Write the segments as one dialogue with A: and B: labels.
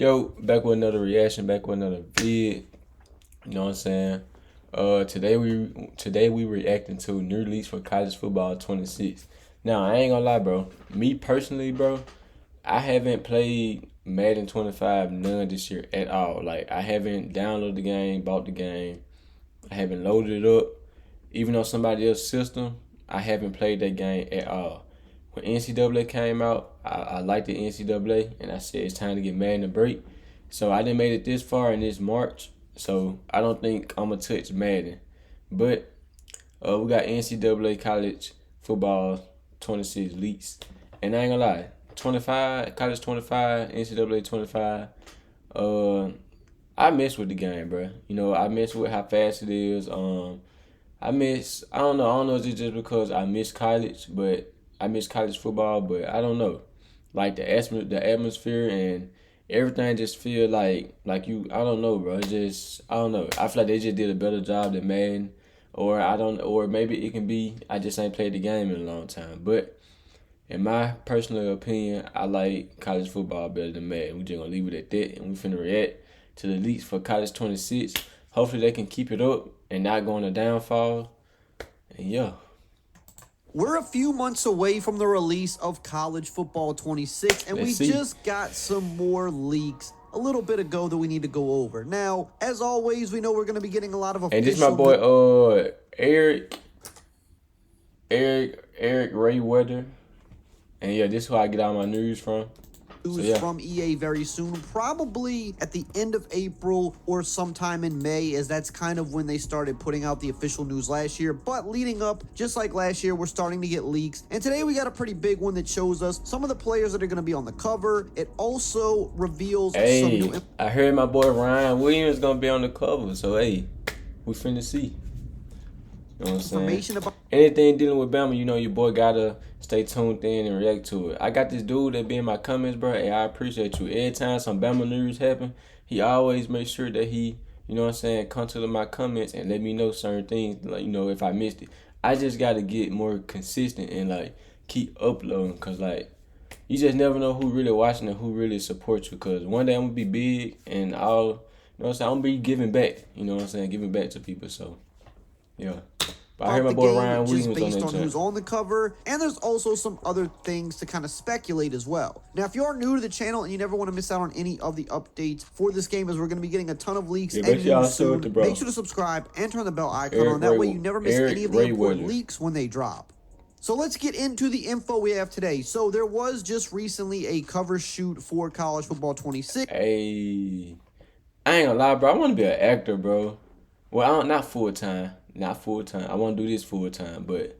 A: Yo, back with another reaction, back with another vid. You know what I'm saying? Today we reacting to new release for college football 26. Now I ain't gonna lie, bro. Me personally, bro, I haven't played Madden 25 none this year at all. Like I haven't downloaded the game, bought the game. I haven't loaded it up. Even on somebody else's system, I haven't played that game at all. When NCAA came out, I liked the NCAA, and I said it's time to get Madden a break. So I didn't made it this far in this March, so I don't think I'm gonna touch Madden. But we got NCAA college football 26 leaks, and I ain't gonna lie, 25 college 25, NCAA 25. I mess with the game, bro. You know, I mess with how fast it is. I don't know. I don't know if it's just because I miss college, but I miss college football, but I don't know. Like the atmosphere and everything just feel like you. I don't know, bro. It's just I don't know. I feel like they just did a better job than Madden, or I don't, or maybe it can be I just ain't played the game in a long time. But in my personal opinion, I like college football better than Madden. We just gonna leave it at that, and we finna react to the leaks for college 26. Hopefully they can keep it up and not go on a downfall. And yeah.
B: We're a few months away from the release of College Football 26, and
A: Let's
B: we
A: see.
B: just got some more leaks a little bit ago that we need to go over. Now, as always, we know we're going to be getting a lot of official...
A: And this my boy, Eric Rayweather. And yeah, this is who I get all my news from.
B: From EA very soon, probably at the end of April or sometime in May, as that's kind of when they started putting out the official news last year. But leading up, just like last year, we're starting to get leaks. And today we got a pretty big one that shows us some of the players that are going to be on the cover. It also reveals some new...
A: I heard my boy Ryan Williams going to be on the cover. So, hey, we finna see. You know what I'm saying?
B: Information about
A: anything dealing with Bama, you know your boy gotta stay tuned in and react to it. I got this dude that be in my comments, bro. Hey, I appreciate you. Every time some Bama news happen, he always makes sure that he, you know what I'm saying, come to my comments and let me know certain things, like, you know, if I missed it. I just gotta get more consistent and like keep uploading, cause like you just never know who really watching and who really supports you. Cause one day I'm gonna be big and I'll, you know what I'm saying, I'm gonna be giving back. You know what I'm saying, giving back to people. So yeah. I heard my boy Ryan Williams
B: based
A: on
B: who's on the cover, and there's also some other things to kind of speculate as well. Now, if you are new to the channel and you never want to miss out on any of the updates for this game, as we're going to be getting a ton of leaks and news soon, make sure to subscribe and turn the bell icon on. That way you never miss any of the important leaks when they drop. So let's get into the info we have today. So there was just recently a cover shoot for College Football 26.
A: Hey, I ain't gonna lie, bro. I want to be an actor, bro. Well, not full time. Not full time. I want to do this full time, but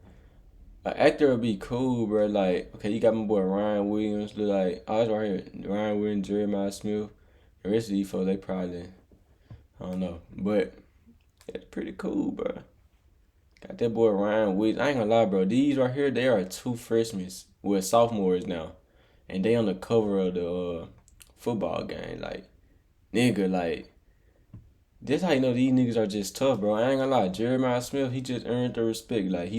A: an actor would be cool, bro. Like, okay, you got my boy Ryan Williams. Look like, oh, it's right here. Ryan Williams, Jeremiah Smith. The rest of these folks, they probably, I don't know. But it's pretty cool, bro. Got that boy Ryan Williams. I ain't gonna lie, bro. These right here, they are two freshmen. Well, sophomores now. And they on the cover of the football game. Like, nigga, like, this how you know these niggas are just tough, bro. I ain't gonna lie. Jeremiah Smith, he just earned the respect. Like, he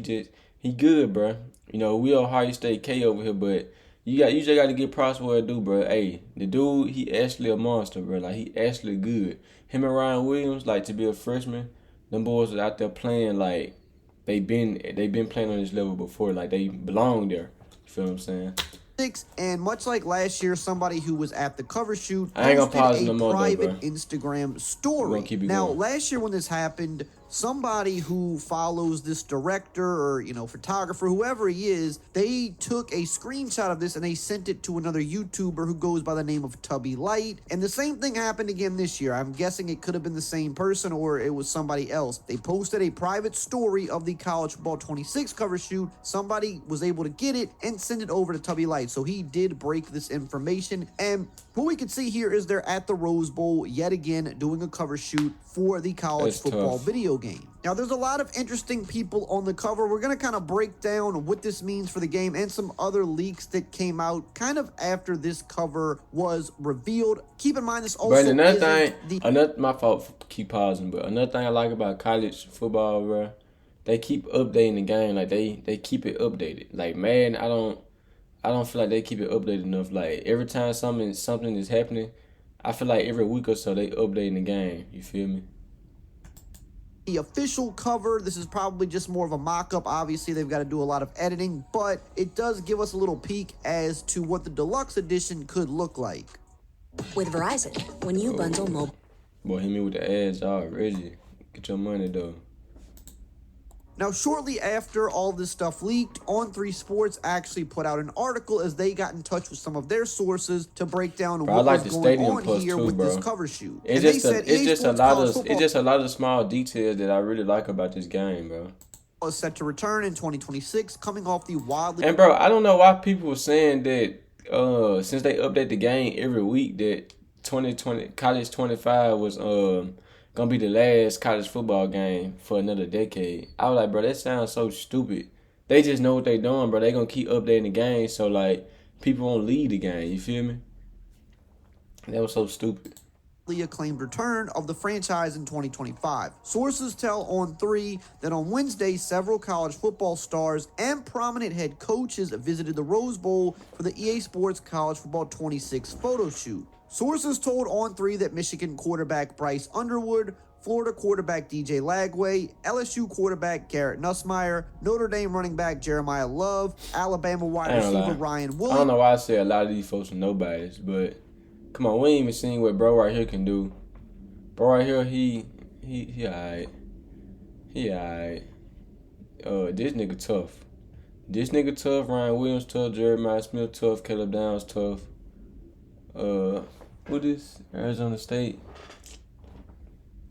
A: good, bro. You know, we Ohio State K over here, but you just got to get props for what it do, bro. Hey, the dude, he actually a monster, bro. Like, he actually good. Him and Ryan Williams, like, to be a freshman, them boys are out there playing like they been playing on this level before. Like, they belong there. You feel what I'm saying?
B: And much like last year, somebody who was at the cover shoot
A: posted a
B: private Instagram story. Now,
A: going.
B: last year when this happened, somebody who follows this director or, you know, photographer, whoever he is, they took a screenshot of this and they sent it to another YouTuber who goes by the name of Tubby Light. And the same thing happened again this year. I'm guessing it could have been the same person or it was somebody else. They posted a private story of the College Football 26 cover shoot. Somebody was able to get it and send it over to Tubby Light. So he did break this information. And what we can see here is they're at the Rose Bowl yet again doing a cover shoot for the college football video game. Now, there's a lot of interesting people on the cover. We're going to kind of break down what this means for the game and some other leaks that came out kind of after this cover was revealed. Keep in mind, this also
A: But another my fault for keep pausing, but another thing I like about college football, bro, they keep updating the game. Like, they keep it updated. Like, man, I don't feel like they keep it updated enough. Like, every time something is happening, I feel like every week or so they updating the game. You feel me?
B: The official cover, this is probably just more of a mock-up. Obviously, they've got to do a lot of editing, but it does give us a little peek as to what the deluxe edition could look like.
C: With Verizon, when you bundle mobile.
A: Boy, hit me with the ads already. Get your money, though.
B: Now, shortly after all this stuff leaked, On3 Sports actually put out an article as they got in touch with some of their sources to break down what was going on here with this cover shoot.
A: It's just a lot of small details that I really like about this game, bro.
B: Is set to return in 2026, coming off the wildly.
A: And bro, I don't know why people were saying that since they update the game every week that 2020 College 25 was gonna be the last college football game for another decade. I was like, bro, that sounds so stupid. They just know what they doing, bro. They gonna keep updating the game so like people won't leave the game. You feel me? That was so stupid.
B: Acclaimed return of the franchise in 2025. Sources tell On3 that on Wednesday, several college football stars and prominent head coaches visited the Rose Bowl for the EA Sports College Football 26 photo shoot. Sources told On3 that Michigan quarterback Bryce Underwood, Florida quarterback DJ Lagway, LSU quarterback Garrett Nussmeier, Notre Dame running back Jeremiah Love, Alabama wide receiver Ryan Williams.
A: I don't know why I say a lot of these folks are nobodies, but come on, we ain't even seen what bro right here can do. Bro right here, he alright. He alright. This nigga tough. This nigga tough. Ryan Williams tough. Jeremiah Smith tough. Caleb Downs tough. Who this? Arizona State.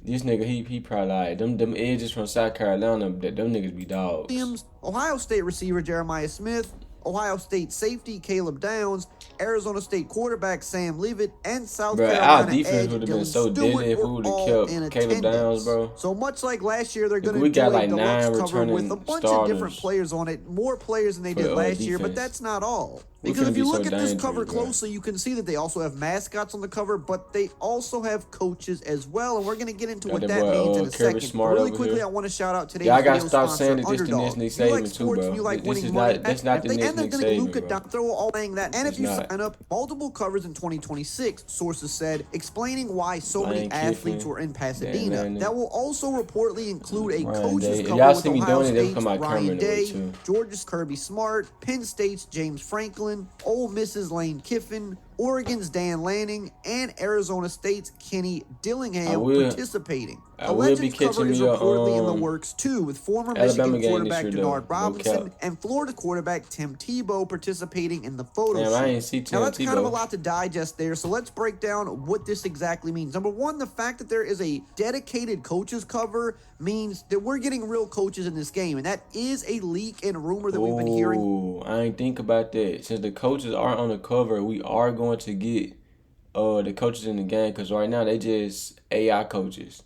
A: This nigga, he probably like them edges from South Carolina. Them niggas be dogs.
B: Ohio State receiver Jeremiah Smith, Ohio State safety Caleb Downs, Arizona State quarterback Sam Leavitt, and South Carolina
A: our defense would have been
B: Dylan
A: so deadly if we would have kept Caleb Downs, bro.
B: So much like last year, they're going to
A: we
B: do
A: got
B: a
A: like
B: deluxe cover with a bunch of different
A: starters
B: players on it, more players than they did last year, but that's not all. Because if you look at this cover closely, you can see that they also have mascots on the cover, but they also have coaches as well, and we're going to get into what that means in a second. Really quickly, I want to shout out today's video sponsor, Underdog. If you like sports and you like winning money,
A: that's not the next Nick Saban, bro.
B: Throw all saying that, and if you sign up, multiple covers in 2026, sources said, explaining why so many athletes were in Pasadena. That will also reportedly include a coach's cover with Ohio State's Ryan Day, Georgia's Kirby Smart, Penn State's James Franklin, Ole Miss's Lane Kiffin, Oregon's Dan Lanning, and Arizona State's Kenny Dillingham participating. A Legends cover is reportedly in the works too, with former Michigan quarterback Denard Robinson and Florida quarterback Tim Tebow participating in the photo shoot. Now that's kind of a lot to digest there, so let's break down what this exactly means. Number one, the fact that there is a dedicated coaches cover means that we're getting real coaches in this game, and that is a leak and rumor that we've been hearing.
A: I ain't think about that. Since the coaches are on the cover, we are going to get the coaches in the game, because right now they just AI coaches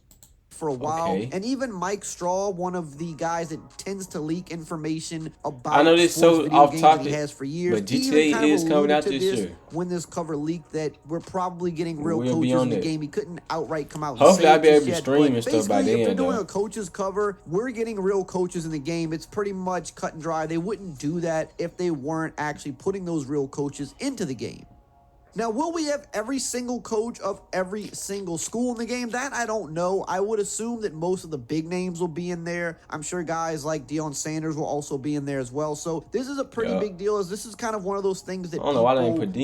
B: for a while. And even Mike Straw, one of the guys that tends to leak information about
A: I know this so off topic,
B: he has for years.
A: But GTA is coming out this year.
B: When this cover leaked that we're probably getting real coaches in the game. He couldn't outright come out.
A: Hopefully I'll be able to stream and stuff by then.
B: If they're doing a coaches cover, we're getting real coaches in the game. It's pretty much cut and dry. They wouldn't do that if they weren't actually putting those real coaches into the game. Now, will we have every single coach of every single school in the game? That I don't know. I would assume that most of the big names will be in there. I'm sure guys like Deion Sanders will also be in there as well. So this is a pretty big deal, as this is kind of one of those things that people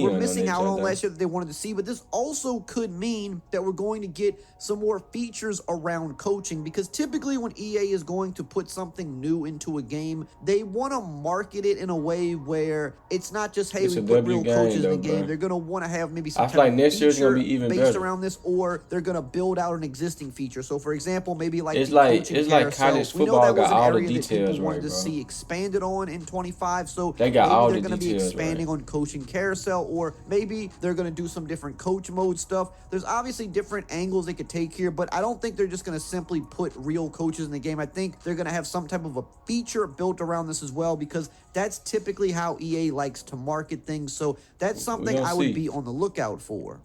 B: were missing out on last year that they wanted to see. But this also could mean that we're going to get some more features around coaching, because typically when EA is going to put something new into a game, they want to market it in a way where it's not just, hey, we put real coaches in the game. They're going to want to have maybe some
A: type of next year's gonna be even
B: based
A: better
B: around this, or they're gonna build out an existing feature. So for example, maybe like
A: it's like college football got all the details right,
B: to see expanded on in 25. So
A: they got all the
B: details. They're gonna be expanding
A: right
B: on coaching carousel, or maybe they're gonna do some different coach mode stuff. There's obviously different angles they could take here, but I don't think they're just gonna simply put real coaches in the game. I think they're gonna have some type of a feature built around this as well, because that's typically how EA likes to market things. So that's something I would be on the lookout for.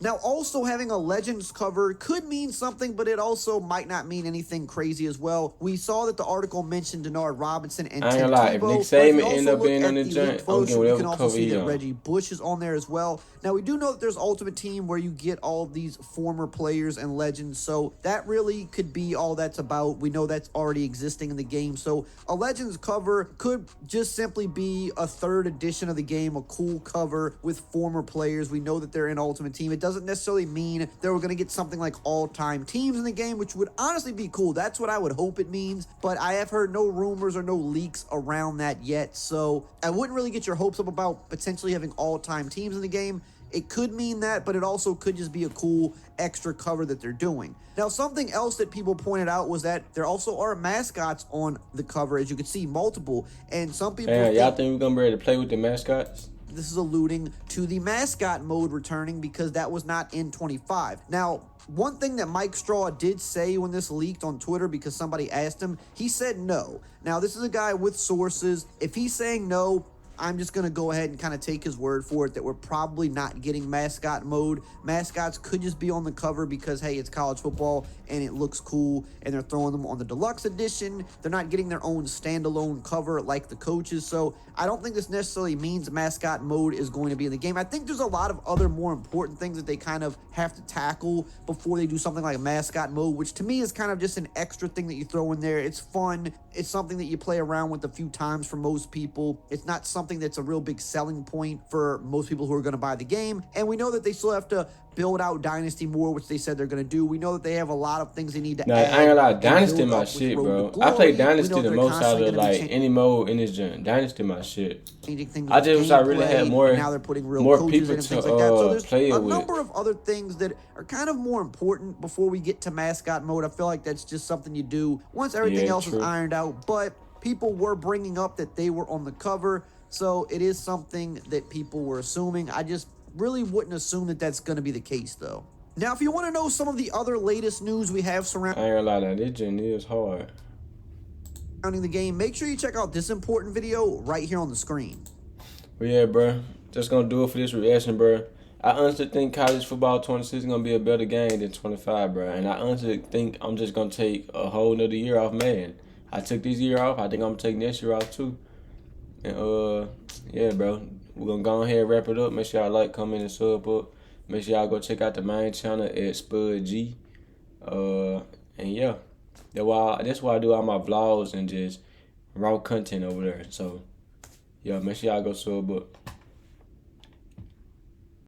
B: Now, also having a Legends cover could mean something, but it also might not mean anything crazy as well. We saw that the article mentioned Denard Robinson and
A: I ain't
B: Tim
A: gonna lie, if
B: Tebow.
A: Nick
B: But if you
A: Saban
B: also
A: end up
B: look
A: being
B: at
A: on the
B: the
A: joint,
B: leaked
A: I'm
B: photos,
A: getting
B: you
A: whatever
B: can also
A: cover
B: see
A: he
B: that
A: on.
B: Reggie Bush is on there as well. Now, we do know that there's Ultimate Team where you get all of these former players and legends, so that really could be all that's about. We know that's already existing in the game, so a Legends cover could just simply be a third edition of the game, a cool cover with former players. We know that they're in Ultimate Team. It doesn't necessarily mean that we're going to get something like all-time teams in the game, which would honestly be cool. That's what I would hope it means, but I have heard no rumors or no leaks around that yet, so I wouldn't really get your hopes up about potentially having all-time teams in the game. It could mean that, but it also could just be a cool extra cover that they're doing. Now, something else that people pointed out was that there also are mascots on the cover, as you can see, multiple. And some people
A: Y'all think we're gonna be able to play with the mascots?
B: this is alluding to the mascot mode returning because that was not in 25. Now, one thing that Mike Straw did say when this leaked on Twitter, because somebody asked him, he said no. Now, this is a guy with sources. If he's saying no, I'm just going to go ahead and kind of take his word for it that we're probably not getting mascot mode. Mascots could just be on the cover because, hey, it's college football and it looks cool and they're throwing them on the deluxe edition. They're not getting their own standalone cover like the coaches. So I don't think this necessarily means mascot mode is going to be in the game. I think there's a lot of other more important things that they kind of have to tackle before they do something like mascot mode, which to me is kind of just an extra thing that you throw in there. It's fun. It's something that you play around with a few times for most people. It's not something that's a real big selling point for most people who are going to buy the game. And we know that they still have to build out Dynasty more, which they said they're going to do. We know that they have a lot of things they need to
A: Nah,
B: add.
A: I ain't gonna lie,
B: and
A: Dynasty
B: build
A: my
B: up with
A: shit,
B: Road
A: bro.
B: to
A: I play
B: Glory.
A: Dynasty
B: We know
A: the
B: they're
A: most out
B: constantly
A: of
B: gonna be
A: like any mode in this joint. Dynasty my shit.
B: changing things
A: I
B: with
A: just wish I really
B: gameplay,
A: had more
B: and now they're putting real
A: more
B: coaches
A: people
B: in and
A: to
B: things like that. So there's
A: play
B: a
A: it with.
B: number of other things that are kind of more important before we get to mascot mode. I feel like that's just something you do once everything
A: Yeah,
B: else is
A: true.
B: ironed out. But people were bringing up that they were on the cover, so it is something that people were assuming. I just really wouldn't assume that that's going to be the case, though. Now, if you want to know some of the other latest news we have surrounding
A: I ain't gonna lie, that this joint is hard.
B: the game, make sure you check out this important video right here on the screen.
A: But yeah, bro, just gonna do it for this reaction, bro. I honestly think college football 26 is gonna be a better game than 25, bro. And I honestly think I'm just gonna take a whole nother year off, man. I took this year off. I think I'm gonna take next year off too. And yeah, bro, we're gonna go ahead and wrap it up. Make sure y'all like, comment, and sub up. Make sure y'all go check out the main channel at Spud G. And yeah, that's why I do all my vlogs and just raw content over there. So yeah, make sure y'all go sub up.